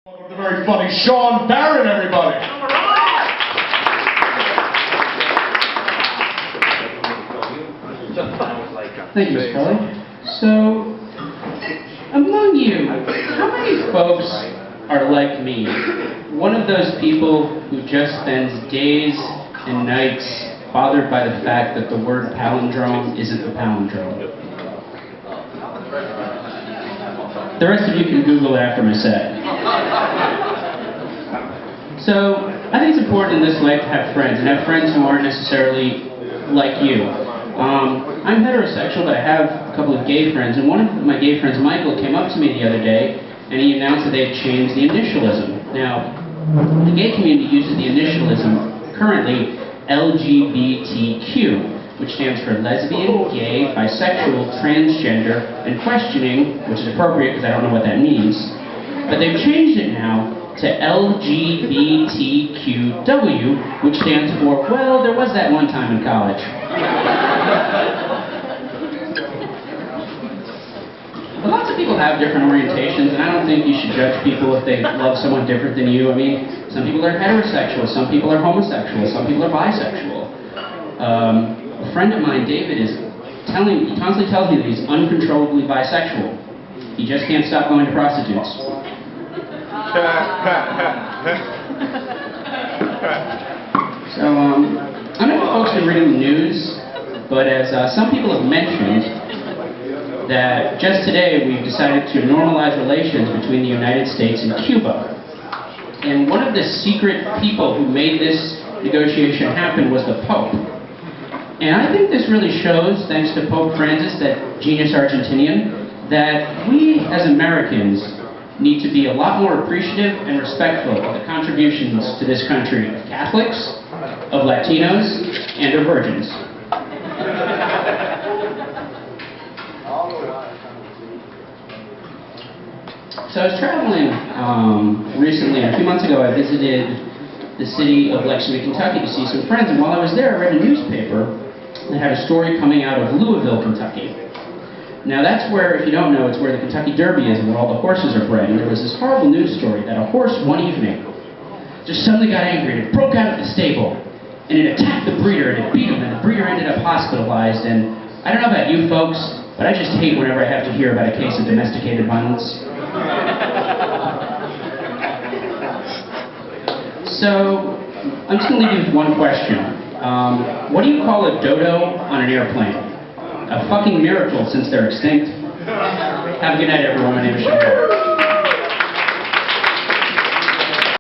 Welcome to the very funny Shawn Barron, everybody. Thank you, Scully. So, among you, how many folks are like me? One of those people who just spends days and nights bothered by the fact that the word palindrome isn't a palindrome. The rest of you can Google it after my set. So, I think it's important in this life to have friends, and have friends who aren't necessarily like you. I'm heterosexual, but I have a couple of gay friends, and one of my gay friends, Michael, came up to me the other day, and he announced that they had changed the initialism. Now, the gay community uses the initialism currently LGBTQ, which stands for lesbian, gay, bisexual, transgender, and questioning, which is appropriate because I don't know what that means. But they've changed it now to LGBTQW, which stands for, well, there was that one time in college. But lots of people have different orientations, and I don't think you should judge people if they love someone different than you. I mean, some people are heterosexual, some people are homosexual, some people are bisexual. A friend of mine, David, he constantly tells me that he's uncontrollably bisexual. He just can't stop going to prostitutes. So, I know folks are reading the news, but as some people have mentioned, that just today we've decided to normalize relations between the United States and Cuba. And one of the secret people who made this negotiation happen was the Pope. And I think this really shows, thanks to Pope Francis, that genius Argentinian, that we as Americans need to be a lot more appreciative and respectful of the contributions to this country of Catholics, of Latinos, and of virgins. So I was traveling recently, a few months ago. I visited the city of Lexington, Kentucky to see some friends, and while I was there I read a newspaper that had a story coming out of Louisville, Kentucky. Now that's where, if you don't know, it's where the Kentucky Derby is and where all the horses are bred. And there was this horrible news story that a horse one evening just suddenly got angry and it broke out of the stable and it attacked the breeder and it beat him, and the breeder ended up hospitalized. And I don't know about you folks, but I just hate whenever I have to hear about a case of domesticated violence. So, I'm just going to leave you with one question. What do you call a dodo on an airplane? A fucking miracle since they're extinct. Have a good night, everyone. My name is Shawn.